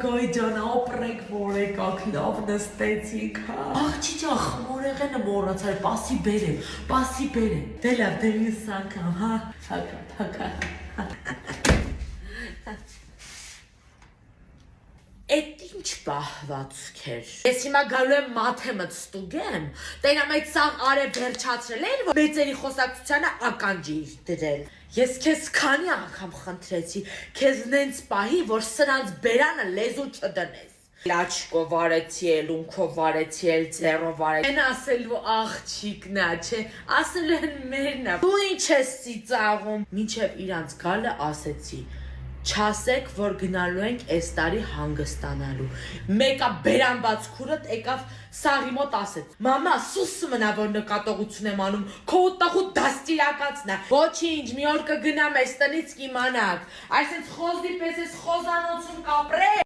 Գոյ ջան, ապրեք որեկակ, լավ նստեցիք, հա։ Աղջի ջան, խմորեղենը մոռացար, պասի բերեմ։ Դե լավ, դե մյուս անգամ, հա։ Հակա։ Էդ ինչ պահվածք էր։ Ես հիմա գալու եմ մաթեմը ստուգեմ, տենամետ սաղ արև վերջացրել էր, որ մեծերի խոսակցությանը ականջի դրել։ Ես քեզ քանի անգամ խնդրեցի, քեզ նենց պահի, որ սրանց բերանը լեզու չդնես։ Լաչկով վարեցի էլ, ունքով վարեցի էլ, ձեռով վարեցի։ Են ասելու աղջիկն է, չէ, ասելու են մերն է։ Դու ինչ ես ծիծաղում։ Մինչև իրանց գալը ասեցի, չասեք, որ գնալու ենք այս տարի հանգստանալու։ Մեկը բերանբաց քուրդ եկավ սաղի մոտ ասեց. Մամա, սուսը մնա, որ նկատողություն եմ անում, քո ուտախու դաստիարակացն է։ Ոչինչ, մի օր կգնամ այս տնից կիմանաք։ Այսինքն խոզի պես ես խոզանոցում կապրեք։